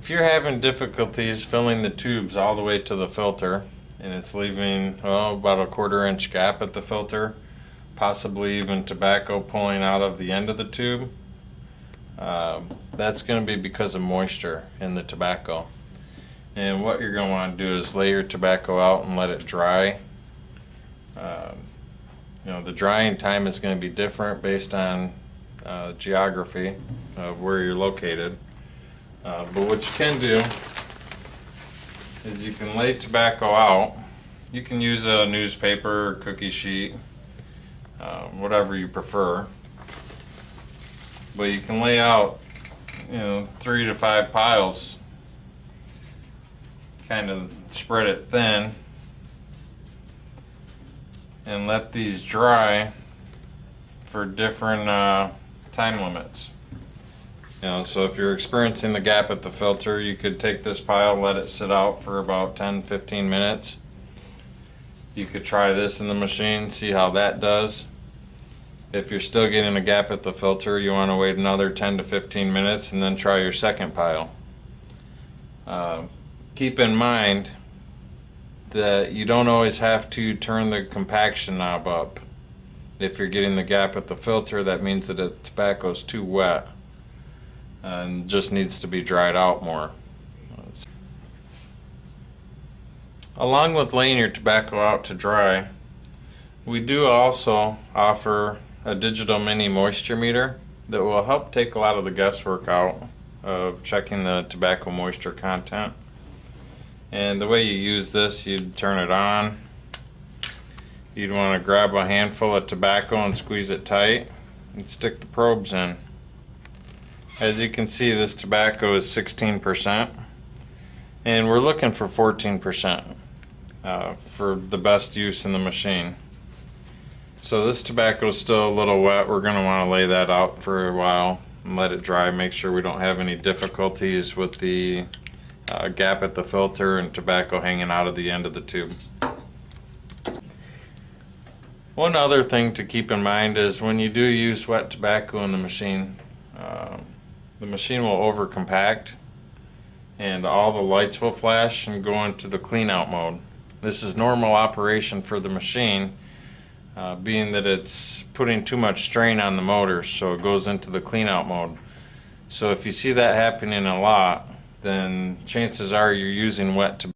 If you're having difficulties filling the tubes all the way to the filter and it's leaving about a 1/4 inch gap at the filter, possibly even tobacco pulling out of the end of the tube, that's going to be because of moisture in the tobacco. And what you're going to want to do is lay your tobacco out and let it dry. The drying time is going to be different based on geography of where you're located. But what you can do is you can lay tobacco out. You can use a newspaper or cookie sheet, whatever you prefer. But you can lay out, 3 to 5 piles. Kind of spread it thin and let these dry for different time limits. So if you're experiencing the gap at the filter, you could take this pile, let it sit out for about 10-15 minutes. You could try this in the machine, see how that does. If you're still getting a gap at the filter, you want to wait another 10 to 15 minutes and then try your second pile. Keep in mind that you don't always have to turn the compaction knob up. If you're getting the gap at the filter, that means that the tobacco is too wet and just needs to be dried out more. Along with laying your tobacco out to dry, we do also offer a digital mini moisture meter that will help take a lot of the guesswork out of checking the tobacco moisture content. And the way you use this, you'd turn it on. You'd want to grab a handful of tobacco and squeeze it tight and stick the probes in. As you can see, this tobacco is 16% and we're looking for 14% for the best use in the machine. So this tobacco is still a little wet. We're going to want to lay that out for a while and let it dry. Make sure we don't have any difficulties with the gap at the filter and tobacco hanging out of the end of the tube. One other thing to keep in mind is when you do use wet tobacco in the machine will over compact and all the lights will flash and go into the clean out mode. This is normal operation for the machine, being that it's putting too much strain on the motor, so it goes into the clean out mode. So if you see that happening a lot, then chances are you're using wet tobacco.